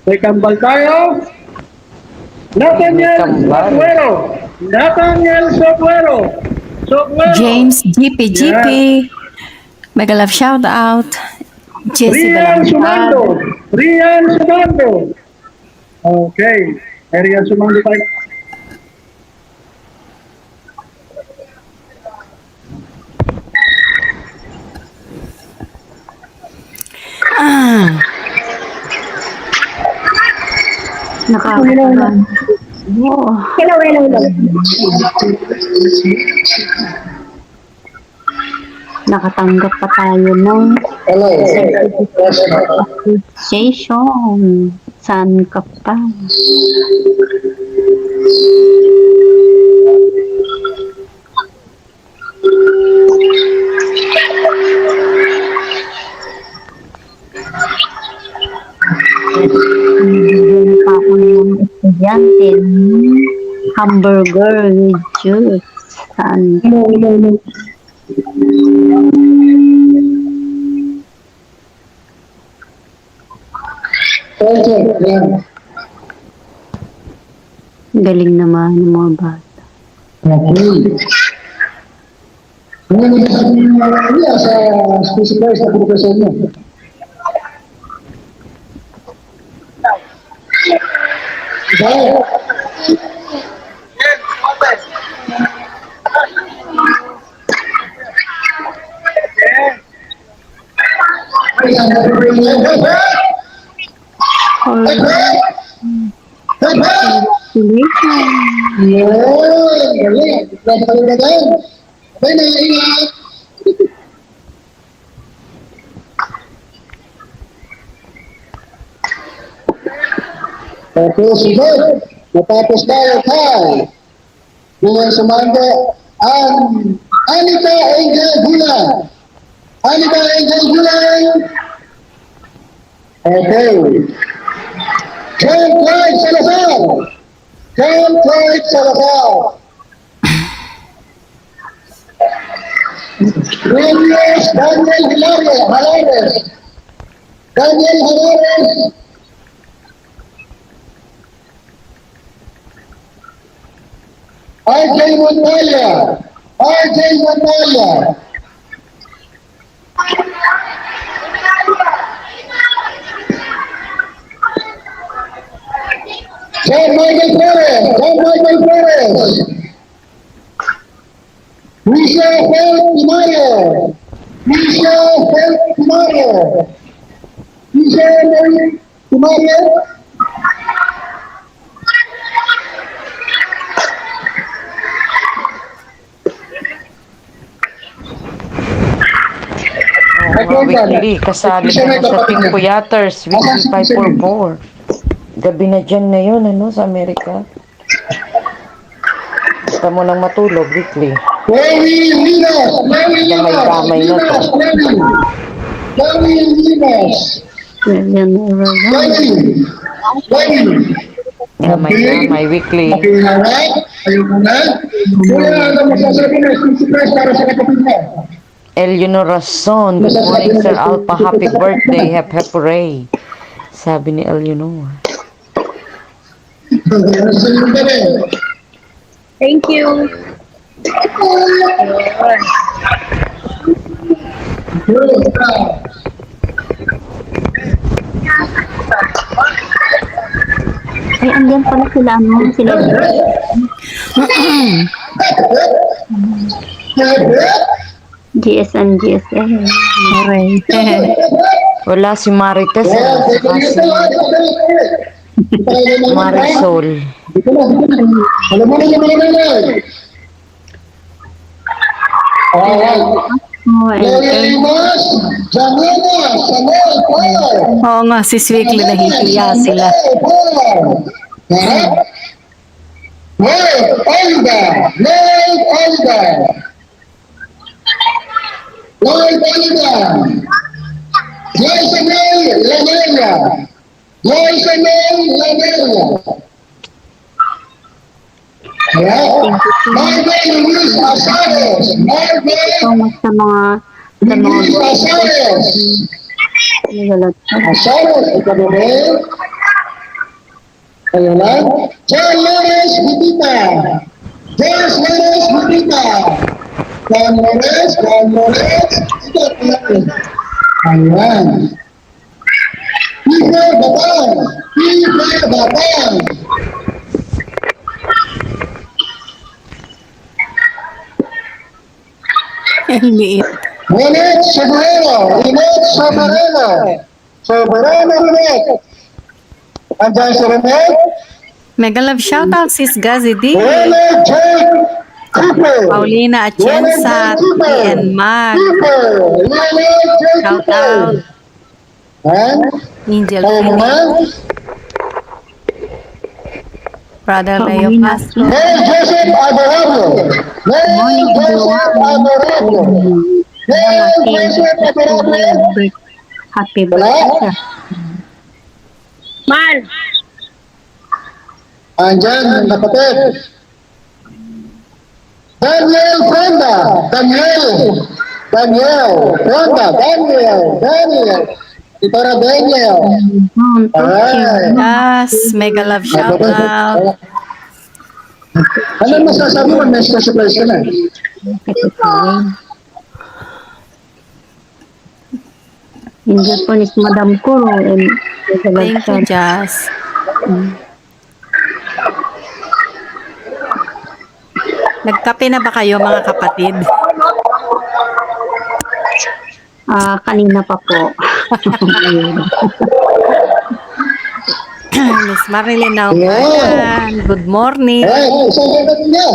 May kambal tayo. May Nathaniel kambal. Sobuero. Nathaniel Sobuero. Sobuero. James GP. Yan. Mega love shout out. Jessie Rian Balangkad. Sumando. Rian Sumando. Okay. Rian Sumando tayo. Nakakatawa. Oo. Hello, hello, hello. Nakatanggap pa tayo ng Hello. appreciation. Saan ka pa? Bibigyan pa ako ng estudyante ng hamburger with juice. Saan? No, no, no. Okay. Yan. Galing naman ng mga bata. Okay. Ano yung sabi niya sa specifiers na pinipasal niyo? Dahil, Congratulations! yun, galing. Grabe ka rin na tayo. Okay na, ingat. Okay, sunod. Natapos tayo kay Buwan Sumando ang Anika Angel Gulang. Anika Angel Gulang. Okay. John Clyde Salazar. John Clyde Salazar. Reyes Daniel Hilario. Daniel Hilario. RJ Montaya. RJ Montaya. John Michael Flores. John Michael Flores. Misha Fel Timario. Misha Fel Timario. Misha Fel Timario. Weekly, kasali ka na sa Team Puyaters, weekly 544. Gabi na dyan na yun, ano, sa Amerika. Basta mo nang matulog, weekly. Larry Linas. Larry Linas. Damay-damay na to. Larry Linas. Yan, Larry. Larry. Damay-damay, weekly. Okay na, right? Ayaw mo na? Kuya, ano masasabi na? Surprise para sa kapatid mo. Eleanor Rason, good morning Sir Alpha, happy birthday, hep hep hooray. Sabi ni Eleanor. Thank you. Ay, andyan pala sila, ano, sila. GSM. Hooray. Wala si Marites, saka si Marisol. Alam mo na naman na. Alright. Oh, Larry Linas. Jamila. Samuel Paul. Oo nga, si Weekly nahihiya sila. Lloyd Oliver. Lloyd Oliver. Lloyd Oliver. Joycelyn Lamelia. Joycelyn Lamelia. Marvel Luis Asares. Marvel so much sa mga Luis Asares. nagalat. Asares, ikaw ba? Ayun lang. John Lores Butita. John Lores Butita. John Lores, John Lores. Ito, ayan. Pipe Batang. Pipe Batang. Ang liit. Renet Sobrero. Renet Sobrero. Sobrero Renet. Andiyan si Renet. Mega love shoutout sis Gazi D. Renet J. Cooper. Paulina Atienza, TN Mag. Renet J. Shout Cooper. out. And, Angel tayo Philip. naman. Brother Leo Paulina. Castro. Mary Joseph Adorable. Mary Joseph Adorable. Mary Joseph Adorable. Happy Wala? birthday. Mal. Andyan, yung kapatid. Daniel Frenda. Daniel. Frenda. Daniel. Ito na Daniel. Thank you. Yes, mega love shoutout. Ano masasabi mo? May surprise ka na. Hindi po ni Madam ko. Thank you, Jazz. Nagkape na ba kayo mga kapatid? Kanina pa po. Miss Marilyn Naumayan, good morning. Ay, isang kapatid niya.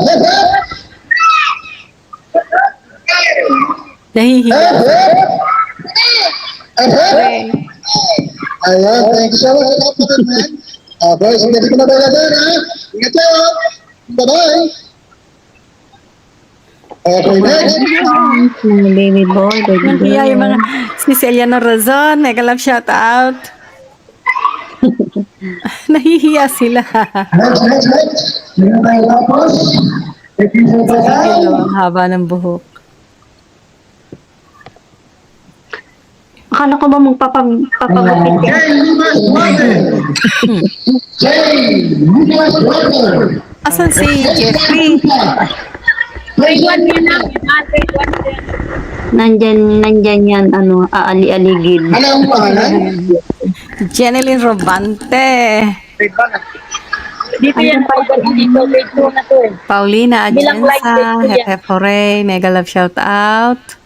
Nahihiya. Ayan, thank you so much. Kapatid man. Okay, sige, sige na talaga doon, ha? Ingat kayo. Bye-bye. Okay, next. Baby boy, baby Nahihiya yung girl. mga si Celiano Razon, mega love shoutout. Nahihiya sila. Next. Sino tayo tapos? Thank you so much. Hello, ang haba ng buhok. Akala ko ba magpapagupit ka? Jay Lucas Water. Jay Lucas Water. Asan si Jeffrey? Grade 1 yun na. Grade 1 din. Nandyan yan, aali-aligid. Ano ang pangalan? Jeneline Robante. Dito yan. Dito. Grade 2 na to eh. Paulina Bilang like Adjensa, din ko yan. Hefe Foray, mega love shoutout.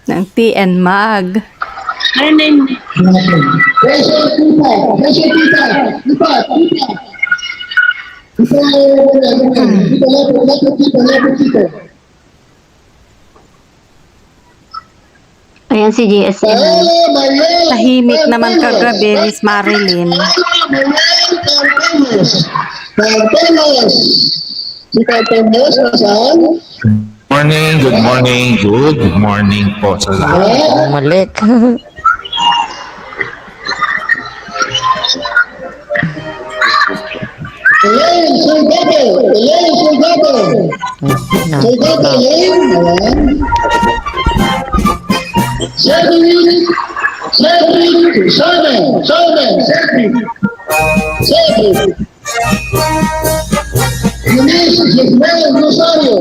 Ng TN Mag. Ano na yun? Rachel Tita. Tita. Ayan si JSN. Tahimik naman kagabi, Miss Marilyn. Cartelos. Si Cartelos, nasaan? Good morning po sa lahat. Bumalik. Elaine Soldado. Soldado, Elaine. Ayan. Cedric. Eunice Gismel Rosario.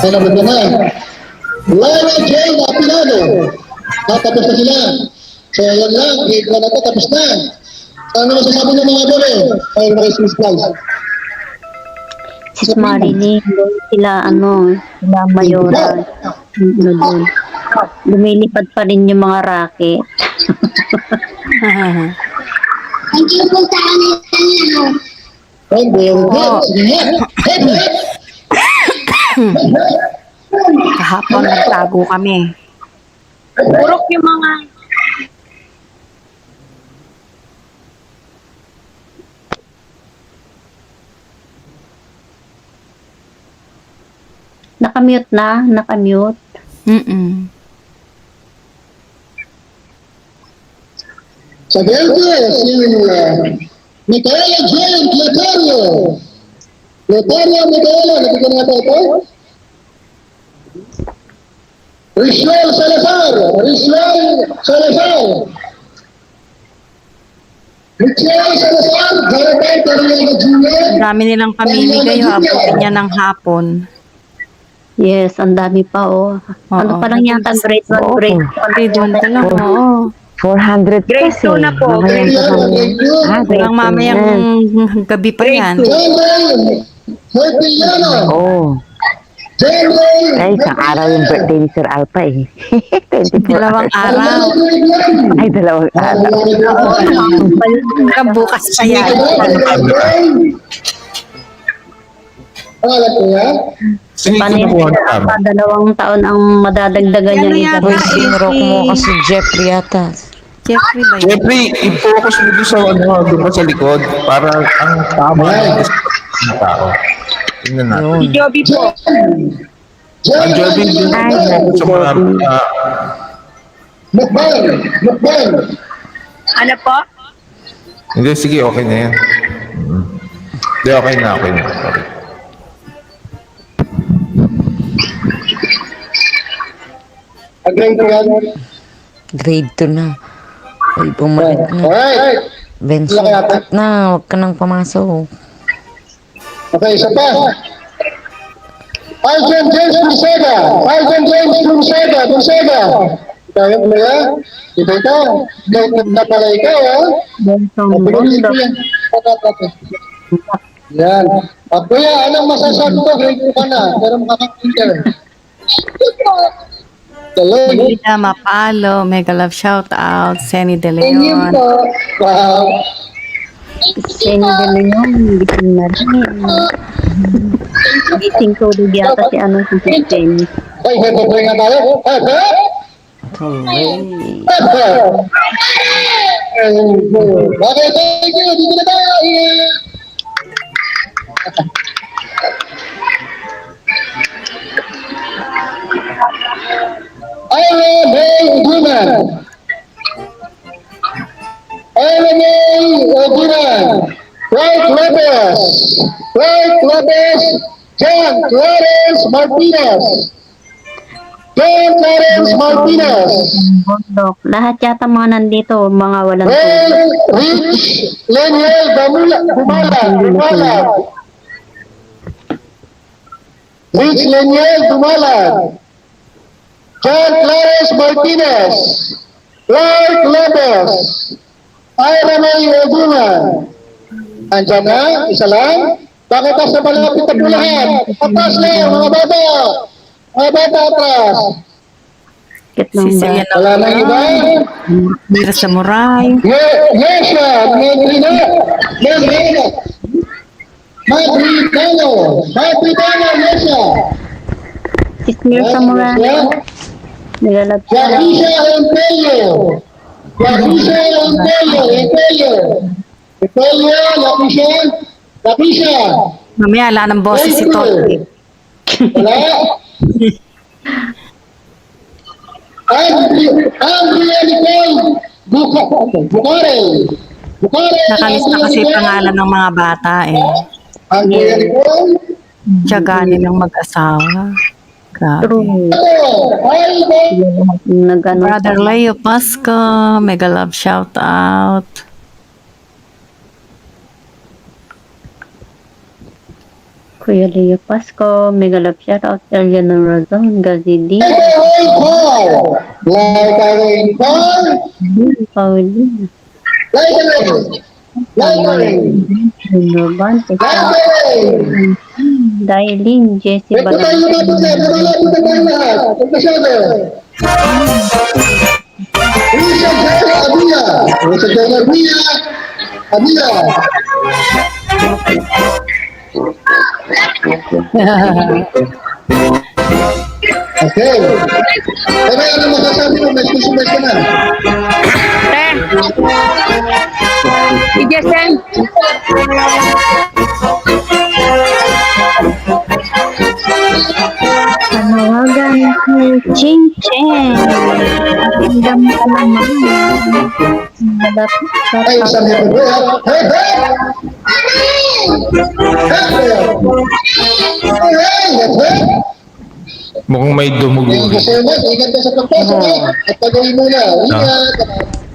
Ano ba ito na? Lara Jane Apilado. Tapos na sila. So, yan lang. Grade 1 na ito. Tapos na. Ano masasabi ng mga bole? Ay, mga Swiss Flies. Sis Marilyn, doon sila, sila Mayora. Doon. Lumilipad pa rin yung mga racket. Ang kinupunta ka na ito. Ay, very good. Sige nga. Kahapon nagtago kami. Purok yung mga... Nakamute. Sa Verde, si Micaela Jane Clotario. Micaela, nabigyan natin ito. Rishwell Salazar. Michelle Salazar, Garabay, Carolina Jr. Dami nilang pamimigay, abutin niya ng hapon. Yes, ang dami pa, oh. Ano Oo. pa lang yata, grade 1, grade Grade 1 pa lang, oo. 400 Grade plus 2 na po. Mamaya Thank you, pa kami. thank you. Grade Hanggang 2 mamayang yan. gabi pa yan. General Martiliano. Oo. General Ay, isang araw yung birthday ni Sir Alpa eh. 24 Dalawang hours. araw. Ay, dalawang araw. Hanggang bukas pa yan. Alam ko yan. Sige Paano ko yan? po Pa, 2 taon ang madadagdagan Ano niya. yata? Uy, sinurok mo kasi Jeffrey yata. Jeffrey ba yun? Jeffrey, i-focus mo doon sa doon sa likod para ang tama ng tao. Tingnan natin. Si Joby po. Ang Joby, doon focus sa mga Mukbang. Mukbang. Ano po? hindi, sige, okay na yan. Hindi, okay na. Sorry. Agree ko yan. Grade 2 na. Uy, bumalik na. Alright. Benson, cut na. Huwag ka nang pumasok. Okay, isa pa. Alvin James Bursega. Alvin James Bursega. Kaya mo yan? Ito ito. Ikaw na pala ikaw, ha? Pinagin ko yan. Yan. At kuya, anong masasabi ko? Grade 2 ka na. Pero makakakinter. Galing. Lida Mapalo, mega love shout out. Senny De Thank you Leon. po. Wow. Sino din na yun? Gising na rin. Gising ko rin yata si ano si Jenny. Ay, hehehe nga tayo. Okay, thank you. Dito na tayo. Dwight Lopez, John Clarence Martinez. John Clarence Martinez. Bondok. Lahat yata mga nandito, mga walang Well, tulog. Rich Leniel Dumalag. Rich Leniel Dumalag. John Clarence Martinez. Clark Lopez. Ira May Oduna. Andiyan na, isa lang. Bakit sa malapit na po lahat? Atras lang, mga bata. Mga bata atras. Kit Si ng Celia Wala na iba. Mira Samurai. Yesha, Madridano, Yesha. Si Smear sa mga nilalab siya. Yakisha Empeyo, Yakisha. Mamaya, ala ng boses si Tolkien. Wala. Andrea Nicole Bukare. Nakalis na kasi pangalan ng mga bata eh. Andrea Nicole. Tiyaga nilang mag-asawa. Grabe. True. Nag-ano. Brother Leo Pasco, mega love shout out. Kuya Leo Pasco, mega love shout out. Eliana Razon, Gazidi, Like a rainbow. Paulina, Like a rain. Like a rain. Lunoban, Like a rain. Dailin, Jessie May putay mo Balan, ba ito? Malapit na tayo lahat. Huwag masyado. Richard Jai Abia. Okay. Kaya ano masasabi mo? May susunod ka na. Si Jesen. Panawagan ni Ching Cheng. Magandang ka naman. Malapit sa Ay, sabi ko ba? Hey, hey! Hey! Mukhang may Thank dumugo. you so much. Ingat ka sa pagpasok ha. At pagawin mo na. Ingat.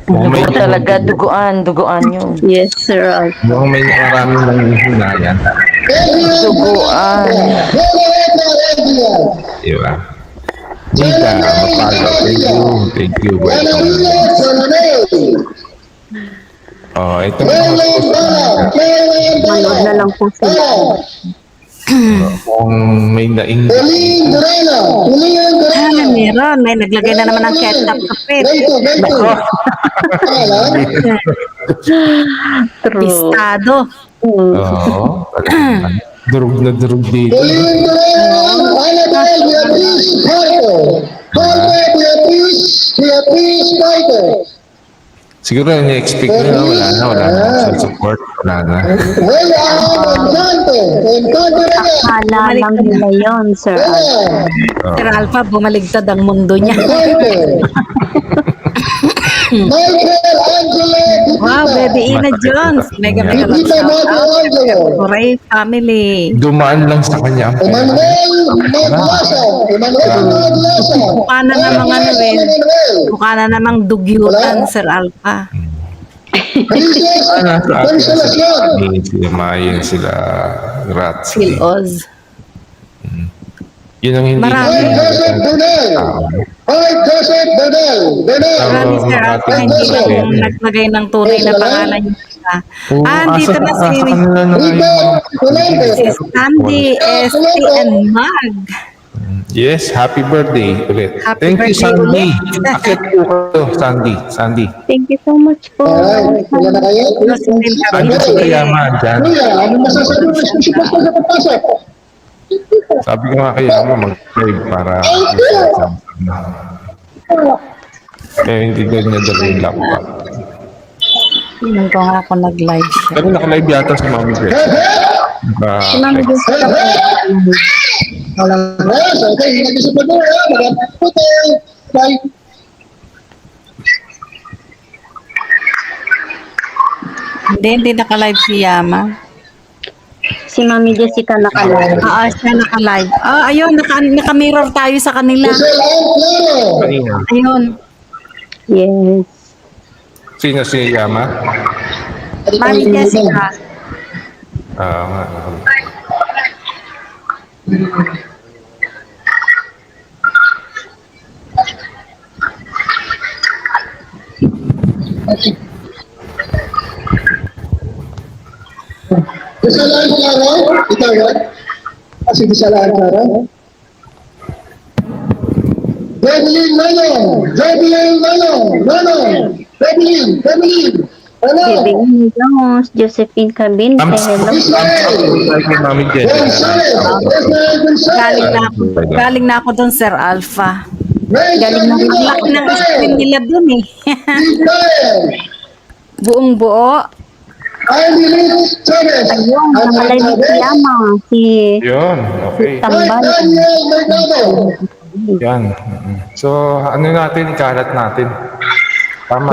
Mukhang may, Dugo talaga, duguan yun. Yes, Sir Alpha. mukhang may maraming nanghihina yan. Duguan. Diba? Nika, mapalo. Thank you. Welcome. Oh, ito na Manood na lang po sila. kung may naing Meron. May naglagay na naman ng ketchup sa pet. True. Pistado. Oo. Durog na durog dito. Siguro ni-expect nyo na wala na social support, wala na. Akala lang nila yun, Sir Alpha. Sir Alpha, bumaligtad ang mundo niya. Wow, Baby Ina Jones. Mega mega love shout out. Hooray, family. Dumaan lang sa kanya ang pera. Mukha na namang ano eh. Mukha na namang dugyutan, Sir Alpha. Sana sa atin sila Mayan, sila Rat, Phil Oz. yun ang hindi Marami. Marami, Sir Alpha, hindi lang naglagay ng tunay na pangalan niya. Dito na si Sandy, ST, and Mag. Yes, happy birthday ulit. Happy Thank you, birthday Sandy. ulit. Akit po kayo, Sandy. Thank you so much po. Ano si Kayaman dyan? Sabi ko nga Kayaman, mag-live para eh, hindi daw niya dala yung laptop. Tingnan ko nga ako nag-live siya. Pero naka-live yata si Mami Grace. Si Mami Jessica po. Hindi naka-live si Yama. Si Mami Jessica nakalive. Siya naka-live. Ayun, naka-mirror tayo sa kanila. Kanina. Ayun. Yes. Sino si Yama? Mami Jessica. Nga. Kesalahan Clara, ikaw yan? Kasi kesalahan Clara. Bevelyn Manong, Baby Ina Jones, Josephine Cabinte. Hello. Mami Jessica. Galing na ako doon, Sir Alpha. Galing na Ang laki ng screen nila doon eh. Buong buo. Ayun, nakalive si Yama. Si Yun, okay. Tambal. Yan. So, ano natin, ikalat natin. Tama.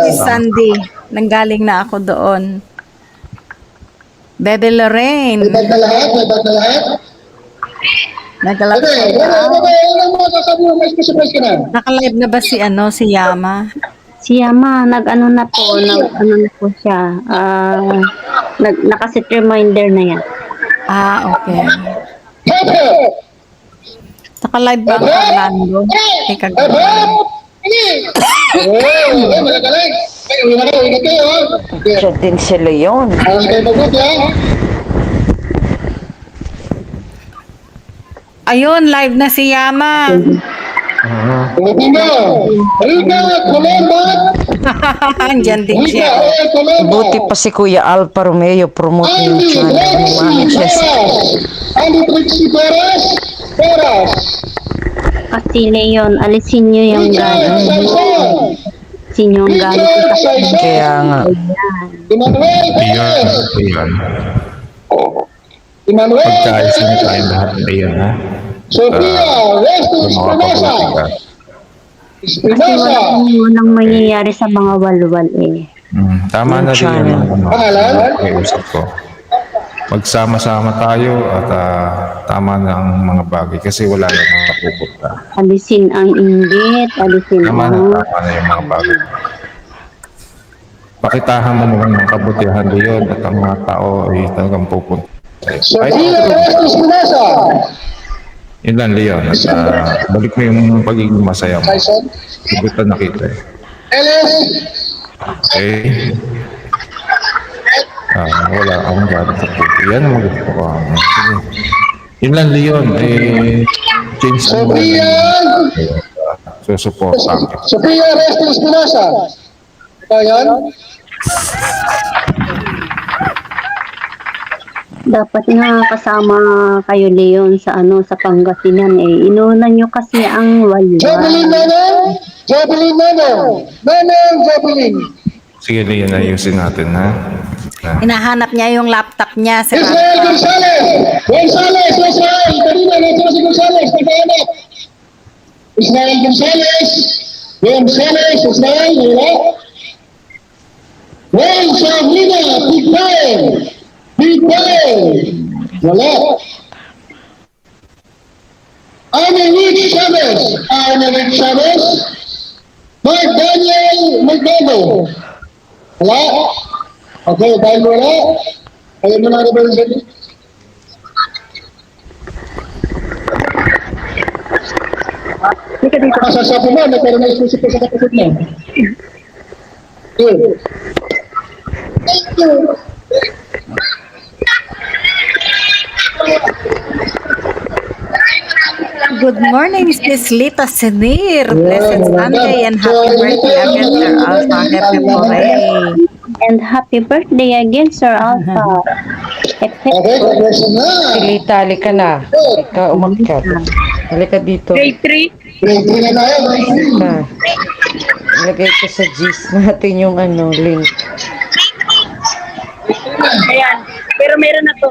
Si Sandy. Nanggaling na ako doon. Bebe Lorraine. Nag-live Naka-live na ba si si Yama? Si Yama, nag-ano na po siya. Nakaset reminder na yan. Okay. Naka-live ba ang Orlando? Ay, kagawin. Siya din sila yun. Ayun, live na si Yama. Andiyan din siya. Buti pa si Kuya Alpha Romeo promote yung channel ni Mami Jessica. Kasi Leon, alisin nyo yung galing. Alisin nyo yung galing. Kaya nga. Ayan. Pagkaisin tayo lahat. Ayan, ha? Kasi walang mangyayari sa mga walwal eh. Tama na rin yung pag-iusap ko. magsama-sama tayo at tama na ang mga bagay kasi wala na napupunta. Alisin ang inggit, alisin Tama ang... na yung mga bagay. Pakitahan mo naman ng kabutihan doon at ang mga tao ay talagang pupunta. Sofia Restos Pinasa. Yun lang, Leon. At balik mo yung pagiging masaya mo. Tyson. Igutan na kita eh. Ellis. Okay? Wala akong galit sa puto. Yan ang gusto ko. Sige. Yun lang, Leon. Change ang Sofia. susuporta. Sofia Restos Pinasa. Ito yan. Dapat nga kasama kayo, Leon, sa sa Pangasinan eh. Inuna nyo kasi ang Jovelyn walwa. Nanong. Jovelyn Nanong. Nanong Jovelyn. Sige, Leon, ayusin natin, ha? Hinahanap niya yung laptop niya. Si Israel Gonzalez. Gonzalez, Israel. Kanina, nasa si Gonzalez. Nagkahanap. Israel Gonzalez. Gonzalez, Israel. Wala. Juan Shamina. Big Time. Big Time. Wala. Arneric Chavez. Arneric Chavez. Mark Daniel Magdano. Wala. Okay, dahil wala. Ayaw mo na rin ba yung sabi? Hindi ka dito masasabi mo, nagkaroon na isip ko sa kapatid mo. Good. Thank you. Good morning, Miss Lita Senir. Blessed Sunday and happy birthday again, Sir Alpha. Happy birthday. And happy birthday again, Sir Alpha. Okay, question na. Lita, halika na. Ikaw umakyat. Halika dito. Grade 3. Grade 3 na tayo, grade 3. Na. Ilagay ko sa G's natin yung link. Ayan. Pero meron na to.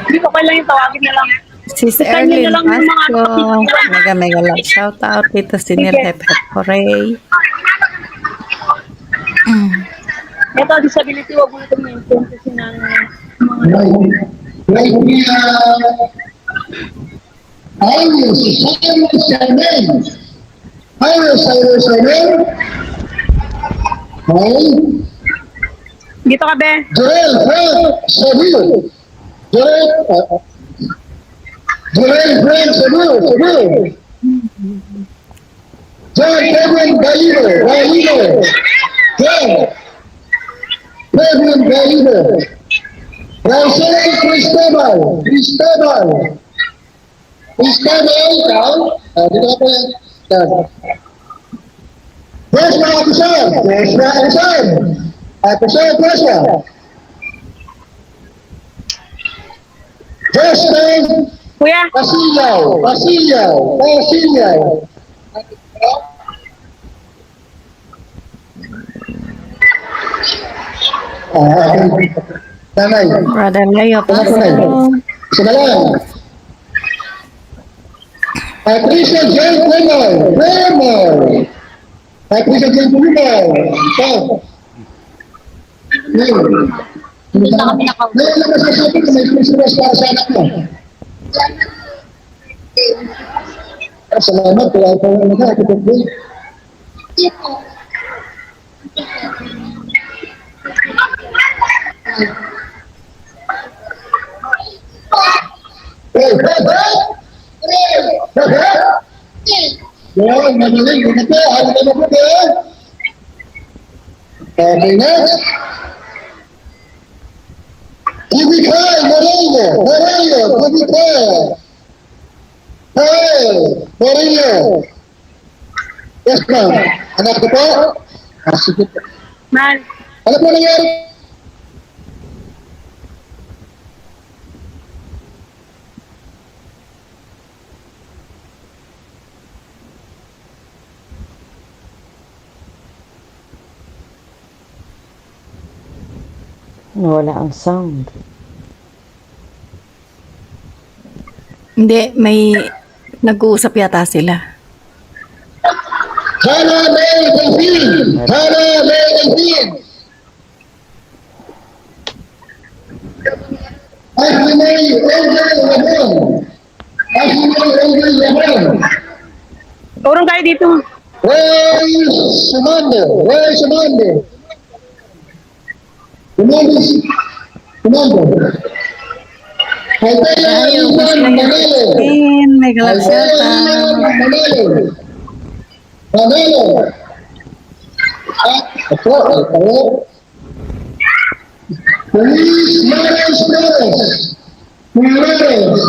Hindi ko kailangan tawagin na lang. Sis Isa niyo Erlyn na lang yung mga Pasco. Mega love shout out. Tita Senir, hep hep hooray. Ito, disability, wag mo itong mention kasi ng Grade 3 na. Iris Sherman. Iris Sherman. Okay. dito ka, be. Joel Frank Sabir. Joel Frank Sabir. John Kevin Galido. John Kevin Galido. Rosel Cristobal. Ikaw? Dito ka po yan. Joshua Akusar. Joshua. Justin Kuya, Basilio. Tanay. Brother Leo Pasco. Isa na lang. Patricia J. Clemmer. Patricia J. Clemmer. Ito. Hindi na kami nakaw. Ngayon lang masasabi ko may Christmas para sa anak mo. Salamat. Kaya ito ang mga kapatid. Yan, magaling. Ganito, halika na po din. Okay, next. Ibigay, Morillo. Ibigay. Hey, Morillo. Yes, ma'am. Anak ko po? Sige po. man. Ano po nangyari? Wala ang sound. Hindi, may nag-uusap yata sila. Hannah May Delphine. Hannah May Delphine. Ashley May Angel Ramon. Ashley May Angel Ramon. Turun kayo dito. Ray Sumando. Ray Sumando. Sumando. Isaiah Ivan Manalo. May galap Isaiah yata. Ivan Manalo. Manalo. Ako. Luis Mares Perez. Perez.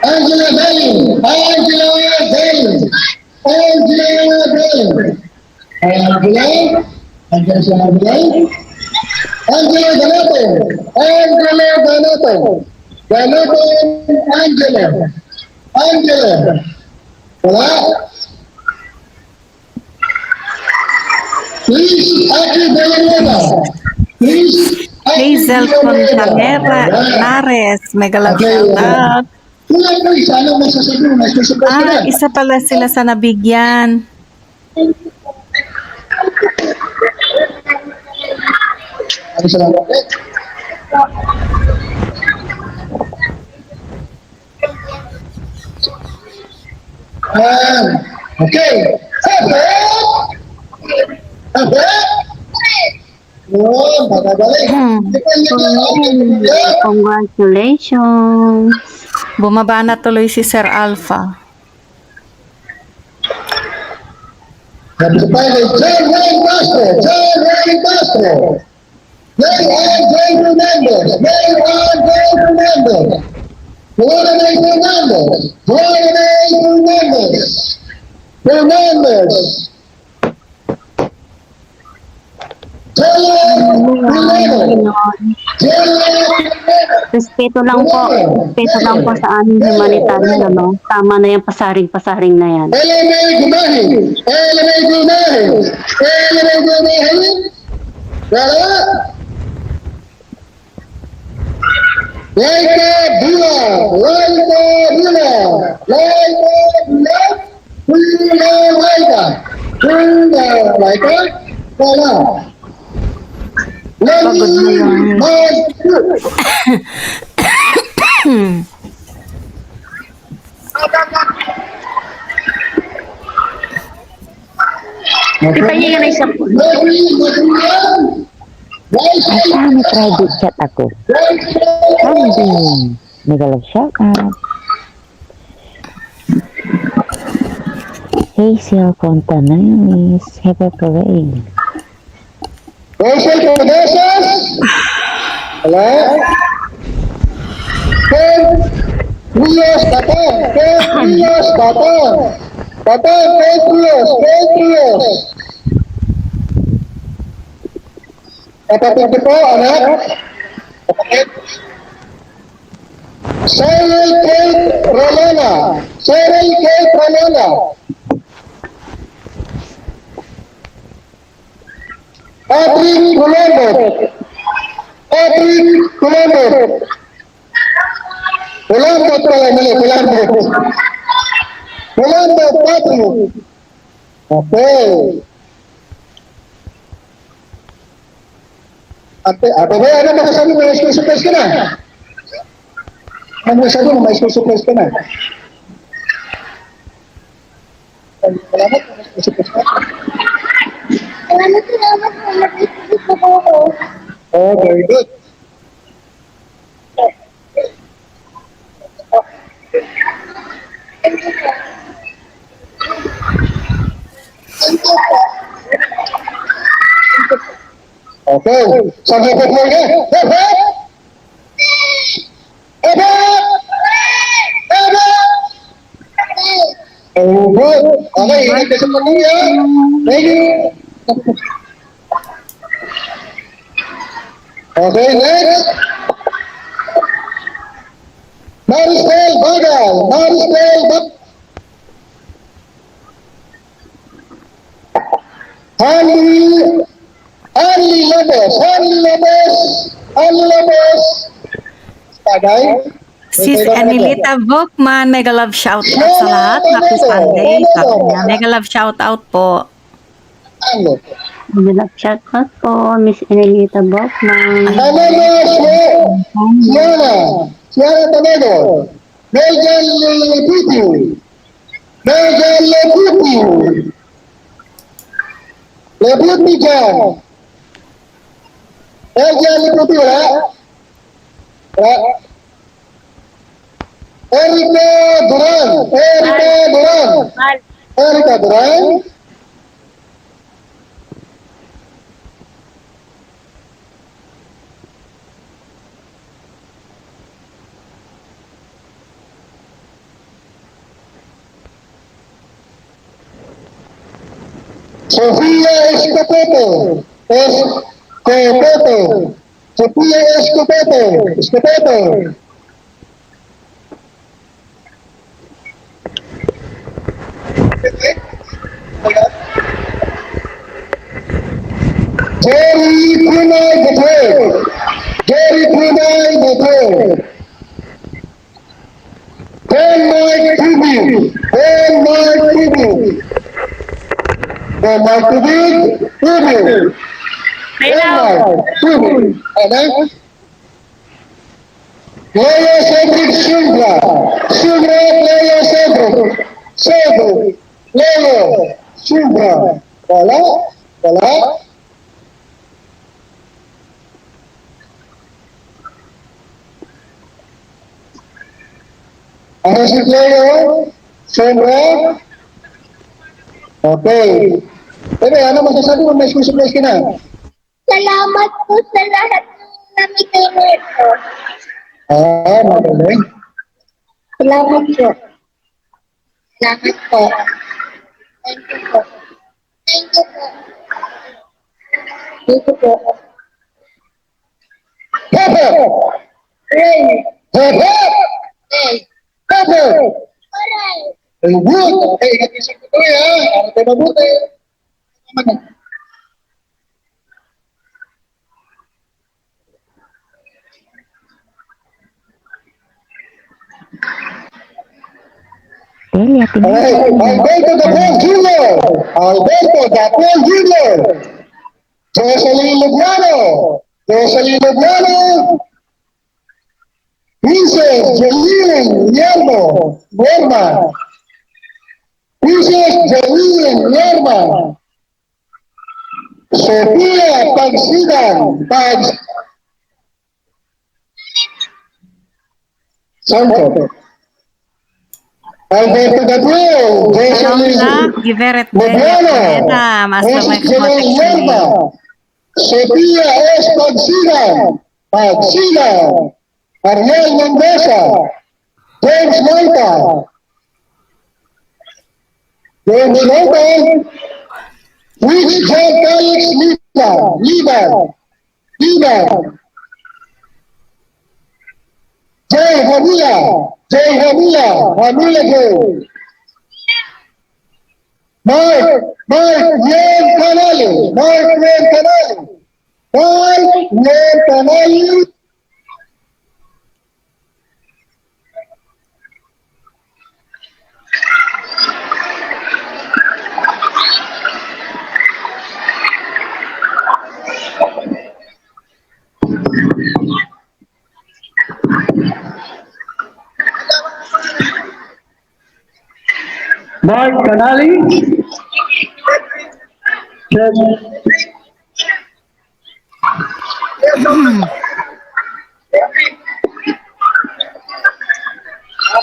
Angela Bain. Angela Bain. Angela Bain. Angela. Angela siya Bain. Angela Ganato. Angela Ganato. Ganato Angela. Angela. Wala. Please, Aki Villanueva. Please, Hazel Contamera Nares. May galap shout out. Wala po, isa lang may sasabihin, may susunod Ah, isa pala sila sa nabigyan. Ano sa lang? Okay. Oh, magagaling. Congratulations. Bumaba na tuloy si Sir Alpha. Sabi sa pilot, John Wayne Castro. John Wayne Castro. Ray Fernandez. Ray Fernandez. Juana May Fernandez. Juana May Fernandez. Fernandez. Taylor Fernandez. Respeto lang po sa aming humanitarian, ano? Tama na yung pasaring-pasaring na yan. Elena Gumahi. Elena Gumahi. Elena Gumahi. Wala. Laika Bula. Laika Bula. Laika Bula. Bula Laika. Bula Laika. Wala. Pagod na lang. Ipahinga na isa po. Kasama private chat ako. Kambing. Nagalap shout out. Hazel Fontananis. Happy parade. Rachel Cabezas. Wala. Ken Rios Batang. Ken Rios Batang. Batang Ken Rios. Ken Rios. Kapatid ko po, anak. Kapatid. Cyril Kate Rolona. Cyril Kate Rolona. Patrick Colombo. Patrick Colombo. Colombo pala, mali, Colombo. Colombo, Patrick. Okay. Ate, ano masasabi mo, may school supplies ka na? Ano masasabi mo, may school supplies ka na? Salamat, may school supplies ka na. Oh, very good. Okay, so hipot mo nga. Hipot! Hipot! Oh, good. Okay, ingat ka sa pamilya. Thank you. Okay, next. Maristel Bagal. Maristel Bagal. Hanley Lopez. Hanley Lopez. Hanley Lopez. Tagay. Sis Anilita Bookman, mega love shout out sa lahat. Happy Sunday. Sabi niya, mega love shout out po. Ano? Nilap shout out po, Miss Enelita Bokman. Ano mo, Siana Toledo. Megan Leputi. Megan Leputi. Leputi dyan. Megan Leputi, wala? Wala? Erika Duran. Erika Duran. Mahal. Erika Duran. Sofía Escopeto. Escopeto. Sofía Escopeto. Escopeto. Jerry Punay the third. Jerry Punay the third. Denmark Tribute. Denmark Tribute. Denmark Tribute. Tribute. Denmark Tribute. Ano? Leo Cedric Sugra. Sugra Leo Cedric. Cedric. Leo Sugra. Wala? Wala? Ano si Leo? Sugra? Okay. Pero ano masasabi mo? May surprise ka na? Salamat po sa lahat ng namigay nito. Magaling. Salamat po. Salamat po. Thank you po. Thank you po. Thank you po. Pepe! Ray. Pepe! Ray. Pepe! Aray. Very good. Okay, ingat-isip ko tuloy ha. Ano tayo mabuti? Delia, tingnan Alright, Alberto Gabriel Jr. Alberto Gabriel Jr. Jocelyn Lugnano. Jocelyn Lugnano. Princess Jeline Yermo. Yerma. Princess Jeline Yerma. Sofia Pagsigan. Santo. Alberto Gabriel, Hello, Jocelyn Nak. Giveret Delia Lugnano. Pineda. Mas lamay Princess Jeline Yerma. Sofia S. Pagsigan. Ariel Mendoza. James Loita. James Loita. Rich John Felix Liban. Jay Hamila. Hamila Joe. Mark Yen Canali. Mark Canali.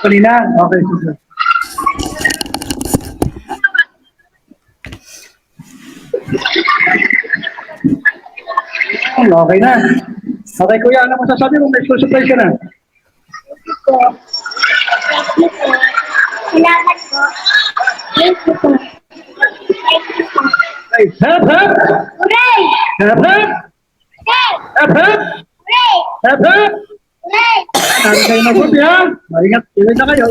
Kanina? Okay, sige. Okay na. Okay, kuya, ano masasabi mo? May surprise ka na. Salamat po. Thank you po. Thank you po. Hey, hep! Ray. Hep! Ray. Ray. Ray. Sabi kayo mabuti ha? Ingat na kayo.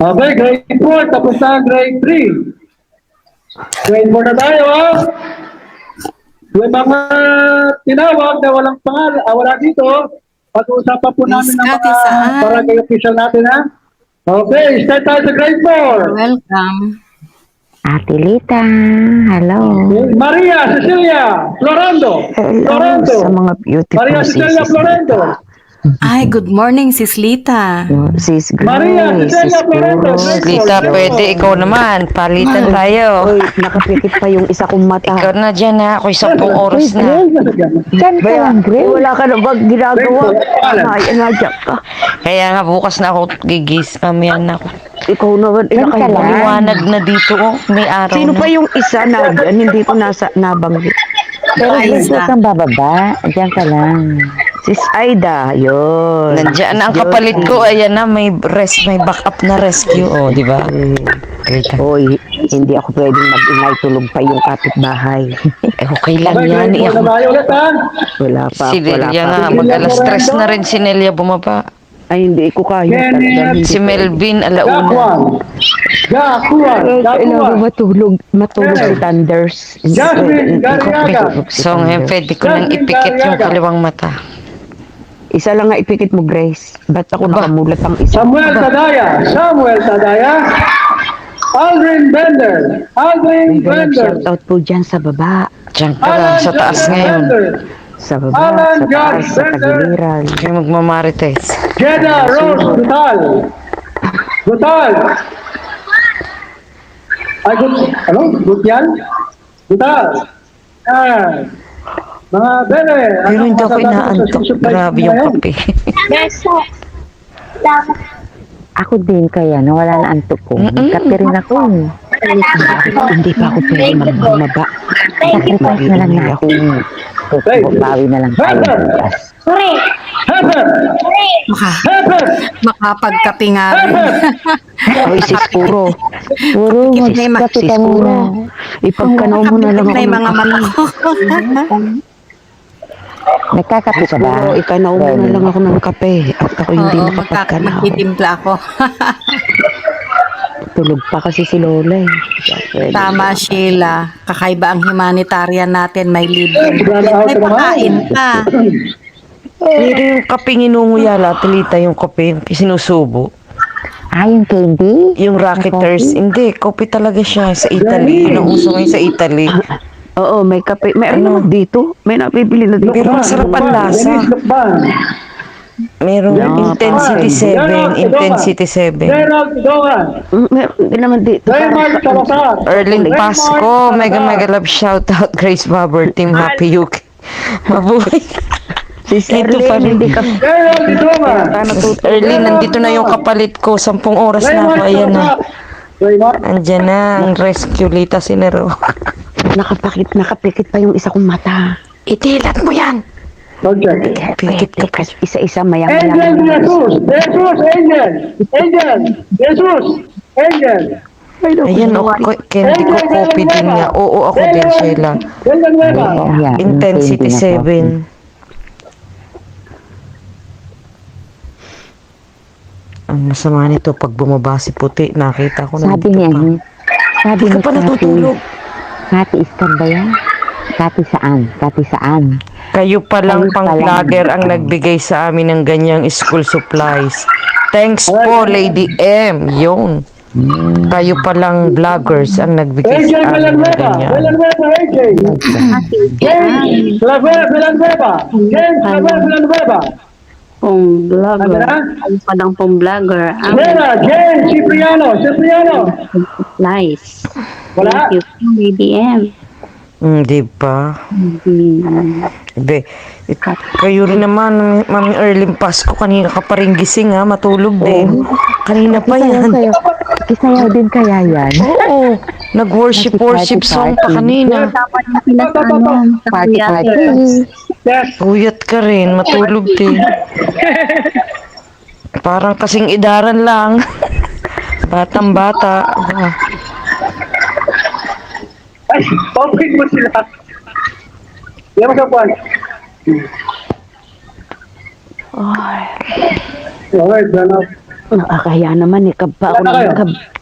Okay, grade 4, tapos na ang grade 3. Grade 4 na tayo ha? Yung mga tinawag na walang pangalan, wala dito, pag-uusapan po namin Miss ng Cathy, mga saan? barangay official natin, ha? Okay, start tayo sa grade 4. Welcome. Ate Lita, hello. Maria Cecilia Florando. Hello sa mga beautiful Maria Cecilia sisis Florando. Ay, good morning, Sis Lita. Sis Maria Grace, Cecilia sis Florando. Flores. Lita, pwede. Ikaw naman. Palitan tayo. Uy, nakapikit pa yung isa kong mata. Ikaw na dyan ha. Ako'y 10 oras na. Diyan ka lang, Grace. Wala ka na bang ginagawa? Ay, nandiyan ka. Kaya nga bukas na ako gigis. Mamaya na ako. Ikaw naman, inakay Maliwanag na dito. Oh. May araw Sino na. pa yung isa na dyan? Hindi ko nabanggit. Pero Grace, huwag kang bababa. Diyan ka lang. Sis Aida, yun. Nandiyan na ang kapalit ko. Ayan na. May backup na rescue. Oh, di ba? Great. Hoy, hindi ako pwedeng mag-ingay, tulog pa yung kapitbahay. Eh, okay lang Okay, yan. grade 4 na tayo ulit, ha? Wala pa, Si wala Delia pa. nga. Mag-alas 3 na rin si Nelia bumaba. Ay, hindi ko kaya talaga. Hindi Si ko- Melvin, alauna. Kailangan matulog si Thunders. Jasmine Gariaga. So, ngayon pwede ko nang ipikit yung kaliwang mata. Isa lang nga ipikit mo, Grace. Ba't ako nakamulat ang isa? Samuel Tadaya. Aldrin Bender. Shoutout po dyan sa baba. Diyan ka lang sa taas ngayon. Sa baba, Alan sa taas, sa Johnson. tagiliran. Kaya magmamarites. Jeddah Rose Gutal. Ay, Gutial? Gutal. Mga bebe. Pero hindi ako inaantok. Grabe yung kape. Beso. Salamat. Ako din kaya, nawala na antok ko. Kape rin ako. Hindi pa ako pwede magbumaba. Sacrifice na lang na ako. Bawi na lang tayo bukas. Hooray! Heaven! Makapagkape nga rin. Oy, sis Puro. Puro, mag-kape ka muna. Ipagkanaw mo na lang Na yung mga ako. mata. Nagkakape ka ba? Puro, ikanaw mo na lang ako ng kape. At ako hindi Oo, makapagkanaw. magtitimpla ako. Tulog pa kasi si Lola eh. Tama, Sheila. Kakaiba ang humanitarian natin. May libre. May pakain pa. Pero yung kape nginunguya Tilita, yung kape, yung sinusubo. Ah, yung candy? Yung Rocketers, hindi, kape talaga siya sa Italy. Yun ang uso ngayon sa Italy. Oo, may kape. May ano dito? May napipili na dito. Pero masarap ang lasa. Merong Intensity 7, Intensity 7. Gerald Dogan. Meron din naman dito. Raymond Salazar. Erling Pasco, mega love shoutout, Grace Bobber, Team Happy UK. Mabuhay. Si Ito pa rin. hindi ka... Gerald Dogan. Early, nandito na yung kapalit ko. 10 oras na ako. Ayan na. Raymond. Andyan na ang rescue Lita Sinero. Nakapikit pa yung isa kong mata. Itilat mo yan. Okay. Pikit ka pa. Isa-isa Angel mayang-mayang. Angel. Ayan, candy ko copy din niya. Oo, ako din, Sheila. Intensity 7. Ang masama nito, pag bumaba si puti, nakita ko na Sabi niya, sabi Hindi ka ni pa natutulog. Kati Iskan ba yan? Kati saan? Kayo palang Kayo pang palang. vlogger ang nagbigay sa amin ng ganyang school supplies. Thanks po, Lady M. Yun. Kayo palang vloggers ang nagbigay AJ sa amin ng ganyan. Villanueva, AJ. James Villanueva. Pong vlogger. Ano na? Ano pa lang pong vlogger. Vera, James Cipriano. Nice. Wala? Thank you po, BDM. Hindi ba? Hindi. Kayo rin naman, Mami Erling Pasco, kanina ka pa rin gising ha, matulog din. Kanina pa yan. Kisayaw din kaya yan? Oo, nag-worship song pa kanina. Tama yung pinag-ano. Party. Yes. Puyat ka rin, matulog din. Parang kasing idaran lang. Batang bata. Ay, paulit mo sila. Yan mo sa puwan. Okay, dyan. Nakakahiya naman eh. Kab pa ako Wala kayo?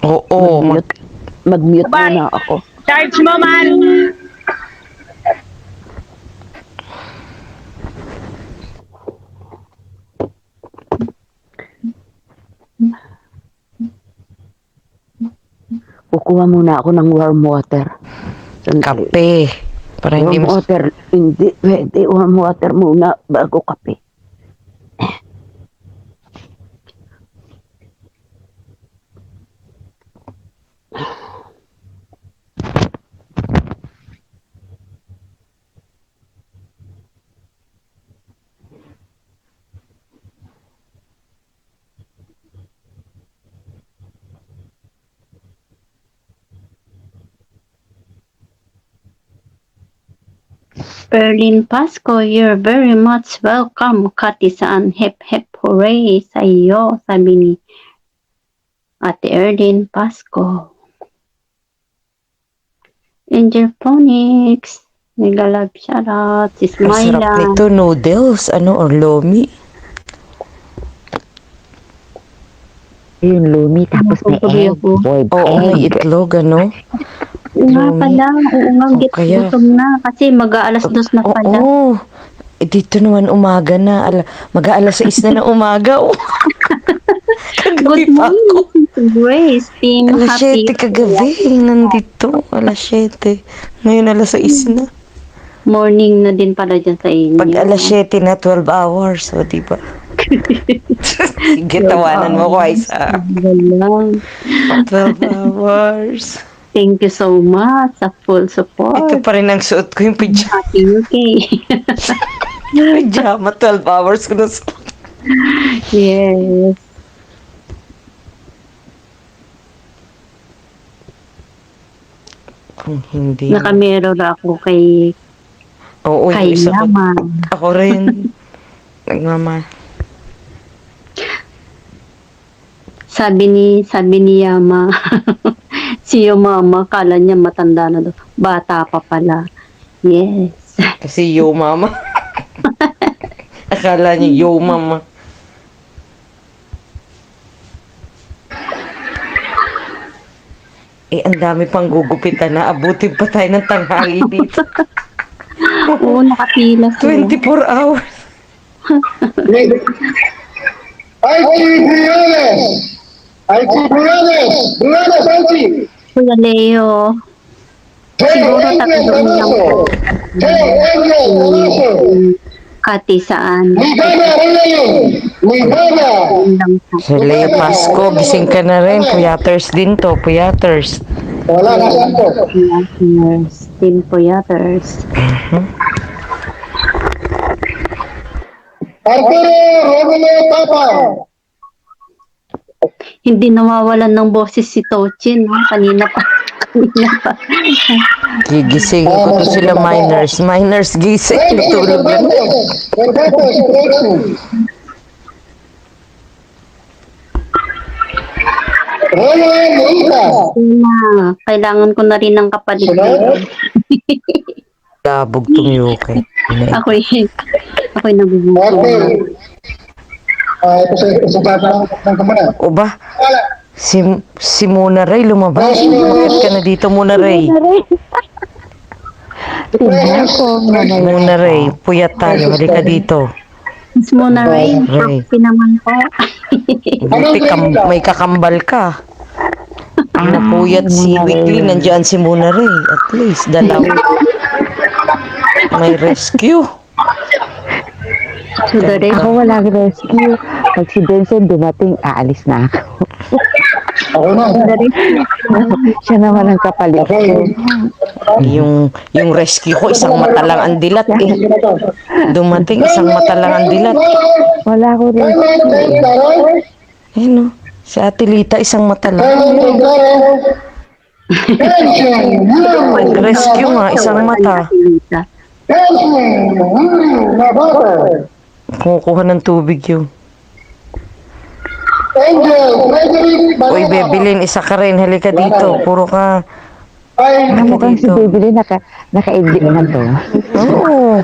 Oo, mag-mute muna ako. Charge mo, man! kuha muna ako ng warm water. Sandali. Kape. Para hindi Warm mas... water, hindi pwede. Warm water muna bago kape. Berlin Pasco, you're very much welcome, Kati-san. Hep hep hooray sa iyo, sabi ni Ate Erlin Pasco. Angel Phonics, mega love shoutout, si Ang sarap Smila. nito, noodles, or lomi. Yung lumi, tapos may Tutuloy egg. ako. Boiled Oo, egg. may itlog, Oo nga Lumi. pala, oo nga, O gets kaya- gutom na kasi mag-aalas 2 na pala. Oo. Dito naman umaga na. Mag-aalas 6 na ng umaga. Oh. Kagabi Good pa ako. morning, Grace. Team Alas Happy. 7 kagabi. Nandito. Alas 7. Ngayon alas 6 na. Morning na din pala dyan sa inyo. Pag alas 7 na, 12 hours. O, diba? Sige, tawanan mo ko, Aisa. Walang. 12 hours. Thank you so much sa full support. Ito pa rin ang suot ko, yung pijama. Happy UK. Pijama, 12 hours ko na suot. Yes. Kung hindi. Nakamirror ako kay Oo, yung isa ko. Yama. Ako rin. Nagmama. Sabi ni Yama, si Mama, kala niya matanda na daw. Bata pa pala. Yes. Kasi yo mama. Akala niya yo mama. Ang dami pang gugupitan na. Abutin pa tayo ng tanghali dito. Oo, nakapila sila. 24 hours. Aichi Briones! Aichi Briones! Briones, Aichi! Kuya Leo, Hey, siguro Angel tatlo lang Donaso! Hey, Angel Donaso! Kati saan. Ligana Reyes! Ligana! Lang Si Leo Pasco, gising ka na rin. Puyaters din to. Puyaters. Wala na saan to. Yes, Team Poyaters. Arturo Romeo Papa! Hindi nawawalan ng boses si Tochin, no? Kanina pa. Kanina pa. Gigising ko to sila miners. Miners gising. Frankie Tulog na. Cervantes! Cervantes! Roland Rita! Kailangan ko na rin ng kapalit. Sunod? Labog tumiyuki. Ako'y nagugutom. Okay. Ito sa tata ng kamana. O ba? Si Mona Ray lumabas. Bakit ka na dito, Mona Ray? Tingnan ko. Mona Ray, puyat tayo. Halika dito. Miss Mona Ray, Ray. proxy naman po. Buti may kakambal ka. Napuyat si Weekly, nandiyan si Mona Ray. At least, dalaw. May rescue. To the rest, Ako walang rescue. Pag si Benson dumating, aalis na ako. Ako na. Siya naman ang kapalit ko. Yung rescue ko, isang mata lang ang dilat eh. Dumating, isang mata lang ang dilat. Wala ko rescue. Ayun o. Si Ate Lita, isang mata lang. Rescue nga, isang mata. Kumukuha ng tubig yun. Uy, Bebelin, isa ka rin. Halika dito. Puro ka. Mukhang si Bebele naka-edit na to. Oo.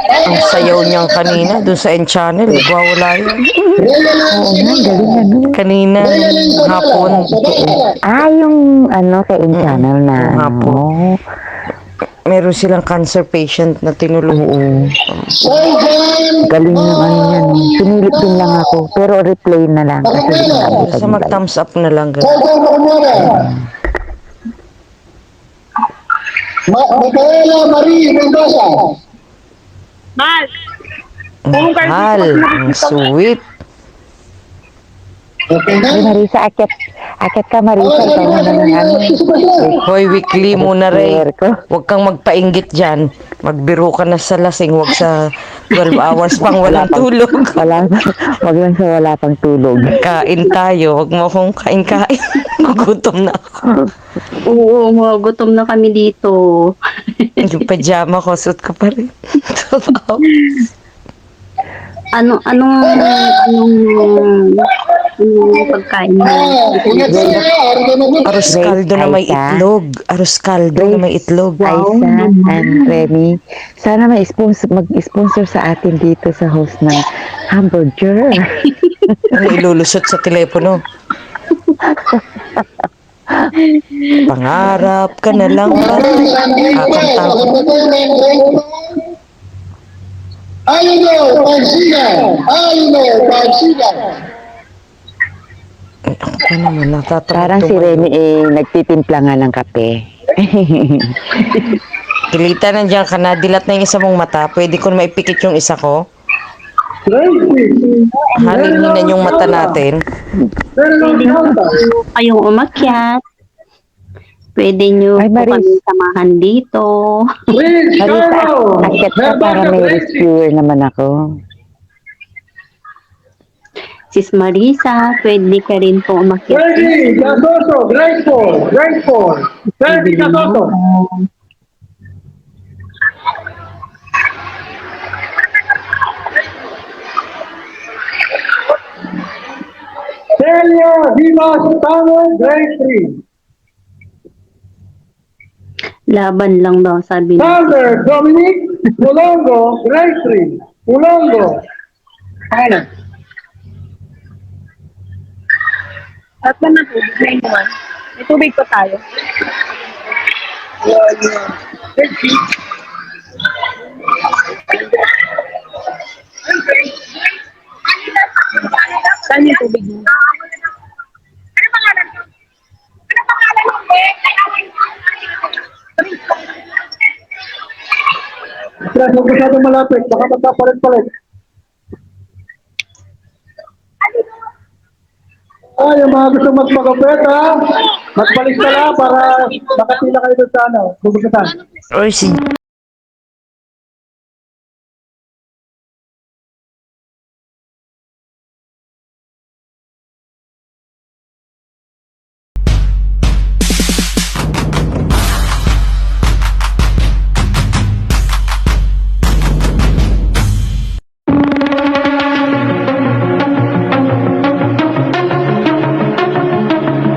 Ang sayaw niyang kanina doon sa N-Channel. Nagwawala yun. Oo nga, galing ano. Kanina, hapon. Yung kay In Channel na. Hapon. Oh. meron silang cancer patient na tinulungan. Oo. Sergeant Galing ng ano yan. Sinilip din lang ako. Pero replay na lang. Kasi hindi na ako Basta mag-thumbs up na lang. Ganun. Sergeant Romana, Micaela Marie Mendoza, Mal, Mahal. Ang sweet. okay na? Ay, Marisa, akit. Akit ka, Marisa. Ikaw na ng ano. Hoy, weekly muna rin. Share ko. Huwag kang magpainggit dyan. Magbiro ka na sa lasing. Huwag sa 12 hours pang walang tulog. Wala, wag lang sa wala pang tulog. Kain tayo. Huwag mo akong kain-kain. Gugutom na ako. Oo, mga gutom na kami dito. Yung pajama ko, suit ko pa rin. 12 hours. Anong pagkain mo? Ingat sa'yo, Arroz caldo na may itlog. Arroz caldo na may itlog. Aisa and Remy, sana may mag-sponsor sa atin dito sa host ng hamburger. Ano ilulusot sa telepono? Pangarap ka na lang ba? Kakanta ko. Ayuno, Pagsigan! Ayuno, Pagsigan! Ako naman, Parang si Remy nagtitimpla nga ng kape. Kilita, nandiyan ka na. Dilat na yung isa mong mata. Pwede ko na maipikit yung isa ko. Halininan yung mata natin. Kayong umakyat. Pwede nyo Ay, po Maris. kami samahan dito. Marisa, akit ka para may rescuer naman ako. Sis Marisa, pwede ka rin po umakyat. Ready, Gasoso, grateful. Ready, Gasoso. Celia Vivas Tower, grade 3. Laban lang daw, sabi niya. Sander Dominic Ulongo, grade 3. Ulongo. Ano? at ba na tubig? May naman. May tubig pa tayo. Saan yung tubig mo? Stress, huwag masyadong malapit. Baka magpapalit-palit. Yung mga gusto magpagupit, ha? Magpalit ka lang para makatila kayo doon sa ano. Bubukatan. Or si